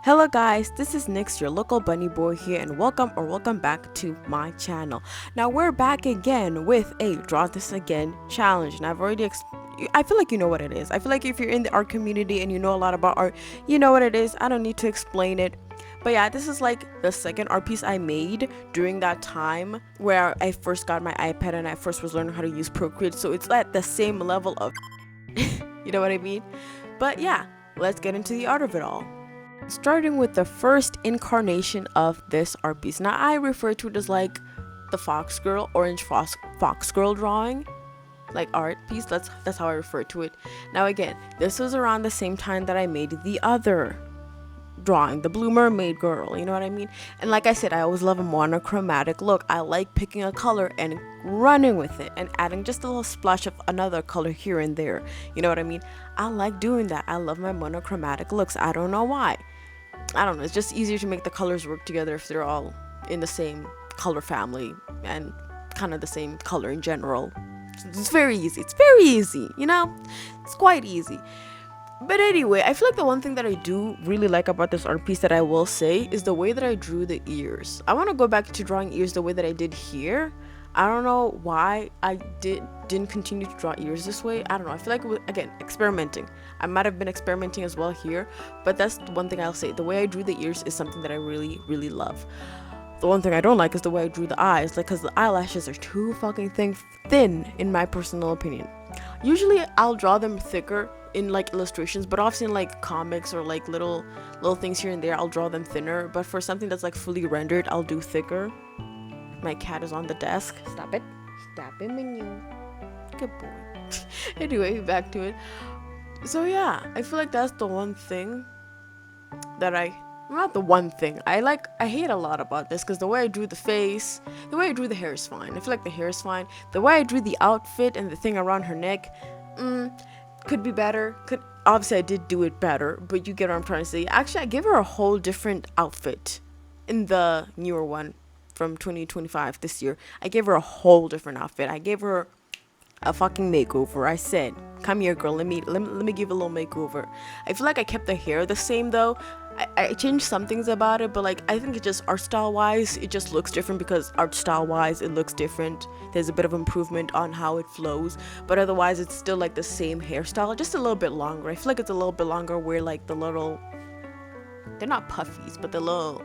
Hello guys, this is Nix, your local bunny boy here, and welcome back to my channel. Now we're back again with a draw this again challenge, and I feel like you know what it is. I feel like if you're in the art community and you know a lot about art, you know what it is. I don't need to explain it. But yeah, this is like the second art piece I made during that time where I first got my iPad and I first was learning how to use Procreate, so it's at the same level of you know what I mean? But yeah, let's get into the art of it all. Starting with the first incarnation of this art piece. Now I refer to it as like the fox girl, orange fox girl drawing, like art piece. That's how I refer to it. Now again, this was around the same time that I made the other drawing, the blue mermaid girl, you know what I mean? And like I said, I always love a monochromatic look. I like picking a color and running with it and adding just a little splash of another color here and there, you know what I mean? I like doing that. I love my monochromatic looks. I don't know why. I don't know, it's just easier to make the colors work together if they're all in the same color family and kind of the same color in general. It's very easy, you know? It's quite easy. But anyway, I feel like the one thing that I do really like about this art piece that I will say is the way that I drew the ears. I want to go back to drawing ears the way that I did here. I don't know why I didn't continue to draw ears this way. I don't know. I feel like it was, again, experimenting. I might have been experimenting as well here, but that's one thing I'll say. The way I drew the ears is something that I really, really love. The one thing I don't like is the way I drew the eyes, like, because the eyelashes are too fucking thin in my personal opinion. Usually I'll draw them thicker in like illustrations, but often in like comics or like little things here and there, I'll draw them thinner. But for something that's like fully rendered, I'll do thicker. My cat is on the desk. Stop it, menu. Good boy. Anyway, back to it. So yeah, I feel like that's the one thing that not the one thing I hate a lot about this, because the way I drew the face, the way I drew the hair is fine. I feel like the hair is fine. The way I drew the outfit and the thing around her neck, could be better. Obviously I did do it better, but you get what I'm trying to say. Actually, I gave her a whole different outfit in the newer one from 2025 this year. I gave her a whole different outfit. I gave her a fucking makeover. I said, come here girl, let me give you a little makeover. I feel like I kept the hair the same though. I changed some things about it, but like I think it just art style wise it just looks different, because art style wise it looks different. There's a bit of improvement on how it flows, but otherwise it's still like the same hairstyle, just a little bit longer. I feel like it's a little bit longer where like the little, they're not puffies, but the little,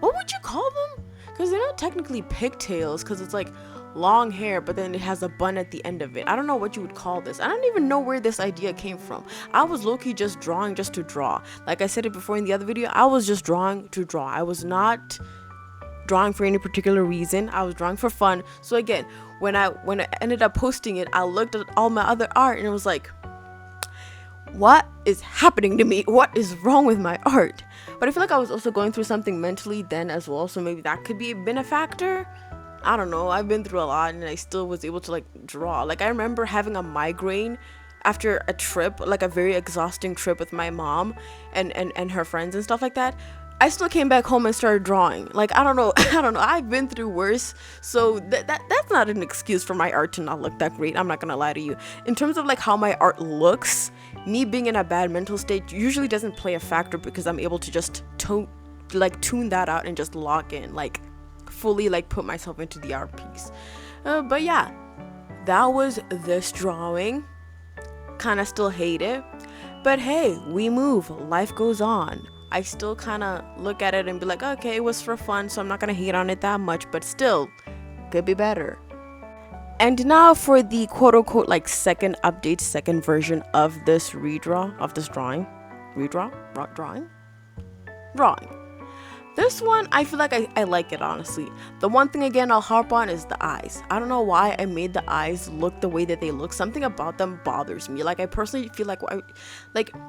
what would you call them? Because they're not technically pigtails, because it's like long hair, but then it has a bun at the end of it. I don't know what you would call this. I don't even know where this idea came from. I was low-key just drawing just to draw. Like I said it before in the other video, I was just drawing to draw. I was not drawing for any particular reason. I was drawing for fun. So again, when I ended up posting it, I looked at all my other art and it was like, what is happening to me? What is wrong with my art? But I feel like I was also going through something mentally then as well, so maybe that could been a factor. I don't know. I've been through a lot and I still was able to like draw. Like I remember having a migraine after a trip, like a very exhausting trip with my mom and her friends and stuff like that. I still came back home and started drawing. Like I don't know. I've been through worse, so that's not an excuse for my art to not look that great. I'm not gonna lie to you. In terms of like how my art looks, me being in a bad mental state usually doesn't play a factor, because I'm able to just tune that out and just lock in, like fully like put myself into the art piece. But yeah, that was this drawing. Kind of still hate it, but hey, we move, life goes on. I still kind of look at it and be like, okay, it was for fun, so I'm not gonna hate on it that much, but still could be better. And now for the quote-unquote like second update, second version of this drawing. This one, I feel like I like it, honestly. The one thing again I'll harp on is the eyes. I don't know why I made the eyes look the way that they look. Something about them bothers me. Like I personally feel like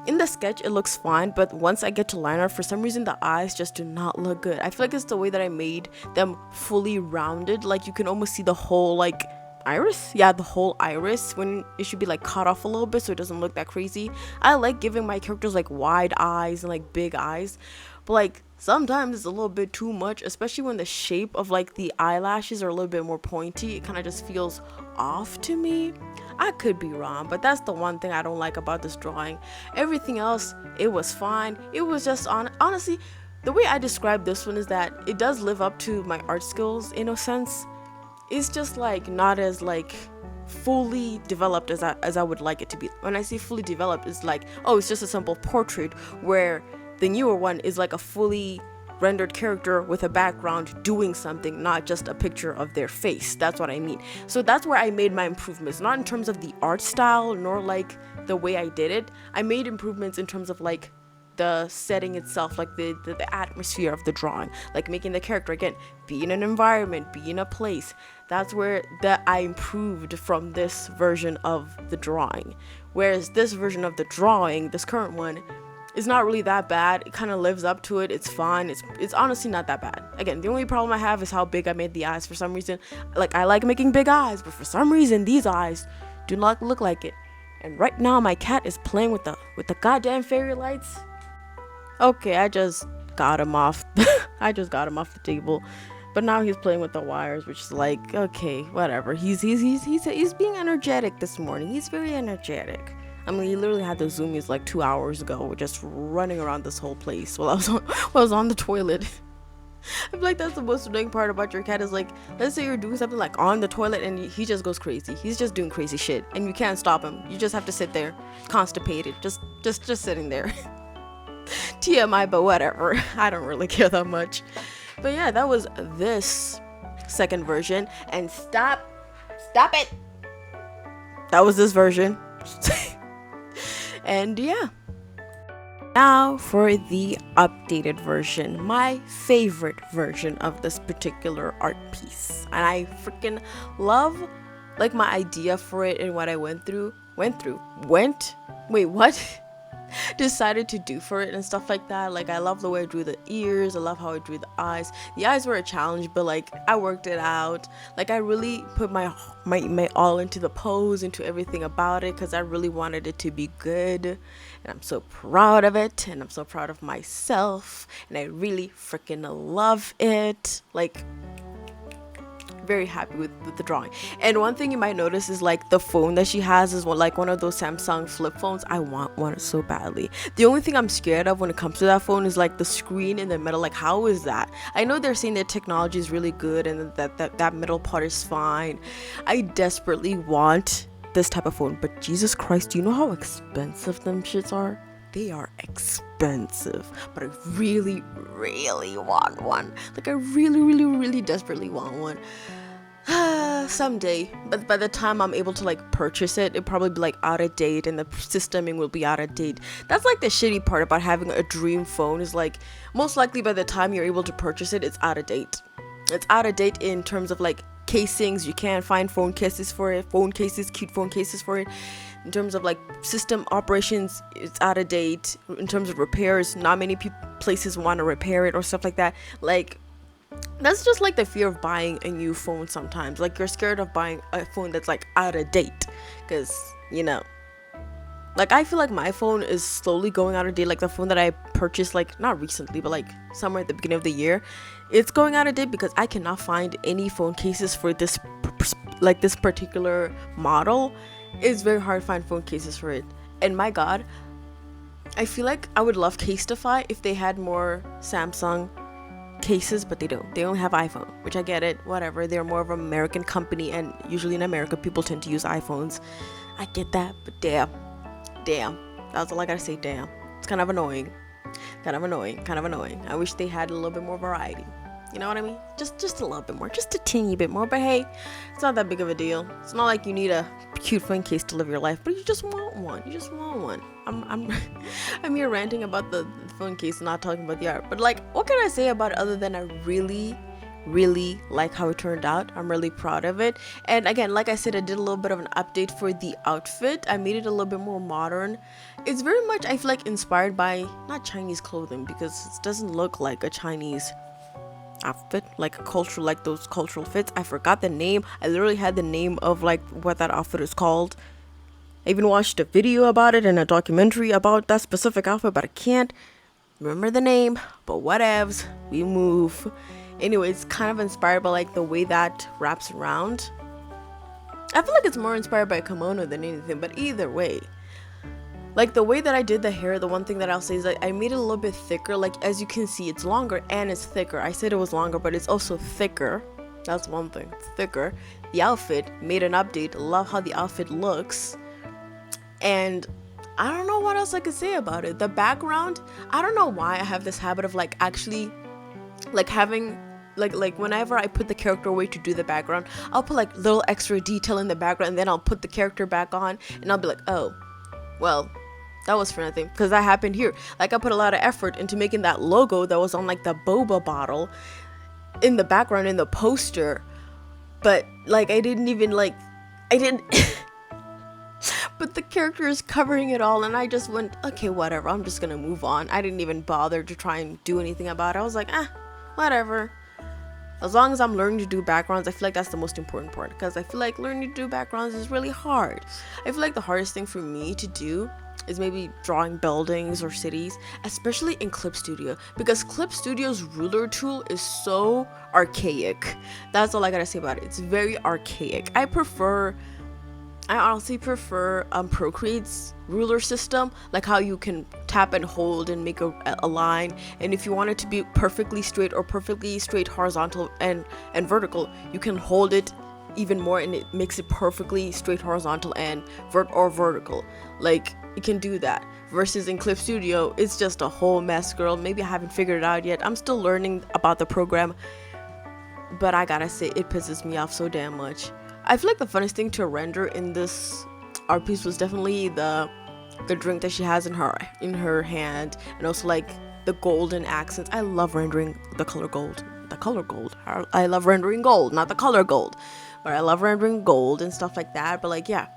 in the sketch it looks fine, but once I get to line art, for some reason the eyes just do not look good. I feel like it's the way that I made them fully rounded. Like you can almost see the whole like iris, the whole iris, when it should be like cut off a little bit so it doesn't look that crazy. I like giving my characters like wide eyes and like big eyes, but like sometimes it's a little bit too much, especially when the shape of like the eyelashes are a little bit more pointy. It kind of just feels off to me. I could be wrong, but that's the one thing I don't like about this drawing. Everything else, it was fine. It was just honestly, the way I describe this one is that it does live up to my art skills in a sense. It's just like not as like fully developed as I would like it to be. When I say fully developed, it's like, oh, it's just a simple portrait, where the newer one is like a fully rendered character with a background doing something, not just a picture of their face. That's what I mean. So that's where I made my improvements, not in terms of the art style nor like the way I did it. I made improvements in terms of like the setting itself, like the atmosphere of the drawing, like making the character again be in an environment, be in a place. That's where that I improved from this version of the drawing. Whereas this version of the drawing, this current one, is not really that bad. It kind of lives up to it. It's fine. It's honestly not that bad. Again, the only problem I have is how big I made the eyes. For some reason, like, I like making big eyes, but for some reason these eyes do not look like it. And right now my cat is playing with the goddamn fairy lights. Okay, I just got him off. I just got him off the table. But now he's playing with the wires, which is like, okay, whatever. He's being energetic this morning. He's very energetic. I mean, he literally had the zoomies like 2 hours ago, just running around this whole place while I was on the toilet. I feel like that's the most annoying part about your cat is like, let's say you're doing something like on the toilet and he just goes crazy. He's just doing crazy shit and you can't stop him. You just have to sit there, constipated, just sitting there. TMI, but whatever. I don't really care that much. But yeah, that was this second version. And stop it. That was this version. And yeah, now for the updated version, my favorite version of this particular art piece. And I freaking love like my idea for it and what I decided to do for it and stuff like that. Like, I love the way I drew the ears. I love how I drew the eyes. The eyes were a challenge, but like I worked it out. Like, I really put my all into the pose, into everything about it, because I really wanted it to be good. And I'm so proud of it, and I'm so proud of myself, and I really freaking love it. Like, very happy with the drawing. And one thing you might notice is like the phone that she has is like one of those Samsung flip phones. I want one so badly. The only thing I'm scared of when it comes to that phone is like the screen in the middle. Like, how is that? I know they're saying their technology is really good and that middle part is fine. I desperately want this type of phone, but Jesus Christ, do you know how expensive them shits are? They are expensive, but I really, really want one. Like, I really, really, really desperately want one. Someday, but by the time I'm able to like purchase it, it'll probably be like out of date and the systeming will be out of date. That's like the shitty part about having a dream phone, is like most likely by the time you're able to purchase it, it's out of date. It's out of date in terms of like casings. You can't find phone cases for it, cute phone cases for it. In terms of like system operations, it's out of date. In terms of repairs, not many places want to repair it or stuff like that. Like, that's just like the fear of buying a new phone sometimes. Like, you're scared of buying a phone that's like out of date, because, you know, like, I feel like my phone is slowly going out of date. Like, the phone that I purchased, like, not recently, but like somewhere at the beginning of the year, it's going out of date because I cannot find any phone cases for this particular model. It's very hard to find phone cases for it. And my god, I feel like I would love Casetify if they had more Samsung cases, but they don't. They only have iPhone, which I get it, whatever. They're more of an American company, and usually in America people tend to use iPhones. I get that, but damn, that's all I gotta say. Damn, it's kind of annoying. I wish they had a little bit more variety. You know what I mean? Just a little bit more, just a teeny bit more. But hey, it's not that big of a deal. It's not like you need a cute phone case to live your life, but you just want one. I'm here ranting about the phone case, not talking about the art. But like, what can I say about it other than I really like how it turned out. I'm really proud of it. And again, like I said, I did a little bit of an update for the outfit. I made it a little bit more modern. It's very much, I feel like, inspired by not Chinese clothing, because it doesn't look like a Chinese outfit, like a cultural, like those cultural fits. I forgot the name. I literally had the name of like what that outfit is called. I even watched a video about it and a documentary about that specific outfit, but I can't remember the name. But whatevs, we move. Anyway, it's kind of inspired by like the way that wraps around. I feel like it's more inspired by kimono than anything, but either way. Like the way that I did the hair, the one thing that I'll say is like I made it a little bit thicker. Like as you can see, it's longer and it's thicker. I said it was longer, but it's also thicker. That's one thing. It's thicker. The outfit made an update. Love how the outfit looks. And I don't know what else I could say about it. The background, I don't know why I have this habit of like actually like having like whenever I put the character away to do the background, I'll put like little extra detail in the background, and then I'll put the character back on, and I'll be like, oh, well, that was for nothing, because that happened here. Like I put a lot of effort into making that logo that was on like the boba bottle in the background in the poster, but like I didn't but the character is covering it all, and I just went, okay, whatever, I'm just gonna move on. I didn't even bother to try and do anything about it. I was like, whatever. As long as I'm learning to do backgrounds, I feel like that's the most important part, because I feel like learning to do backgrounds is really hard. I feel like the hardest thing for me to do is maybe drawing buildings or cities, especially in Clip Studio, because Clip Studio's ruler tool is so archaic. That's all I gotta say about it. It's very archaic. I honestly prefer PROCREATE's ruler system, like how you can tap and hold and make a line, and if you want it to be perfectly straight or perfectly straight horizontal and vertical, you can hold it even more and it makes it perfectly straight horizontal and vertical. Like you can do that, versus in Clip Studio it's just a whole mess, girl. Maybe I haven't figured it out yet. I'm still learning about the program, but I gotta say it pisses me off so damn much. I feel like the funnest thing to render in this art piece was definitely the drink that she has in her hand, and also like the golden accents. I love rendering the color gold. I love rendering gold, not the color gold, but I love rendering gold and stuff like that. But like, yeah,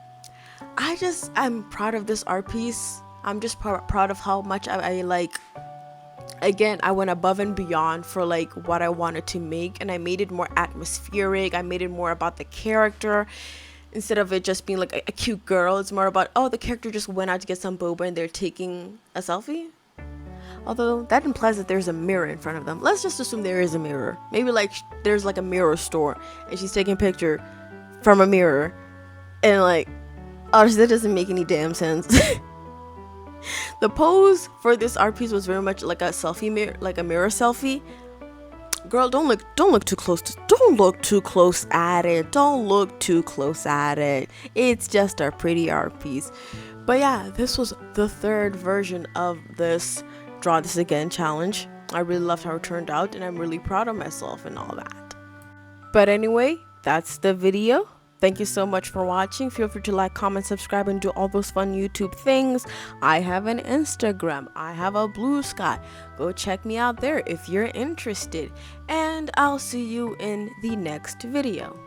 I'm proud of this art piece. I'm just proud of how much I like. Again, I went above and beyond for like what I wanted to make, and I made it more atmospheric. I made it more about the character instead of it just being like a cute girl. It's more about, oh, the character just went out to get some boba and they're taking a selfie. Although that implies that there's a mirror in front of them. Let's just assume there is a mirror. Maybe like there's like a mirror store and she's taking a picture from a mirror, and like, oh, that doesn't make any damn sense. The pose for this art piece was very much like a selfie mirror, like a mirror selfie. Girl, don't look too close at it. It's just a pretty art piece. But yeah, this was the third version of this Draw This Again challenge. I really loved how it turned out, and I'm really proud of myself and all that. But anyway, that's the video. Thank you so much for watching. Feel free to like, comment, subscribe, and do all those fun YouTube things. I have an Instagram. I have a Blue Sky. Go check me out there if you're interested. And I'll see you in the next video.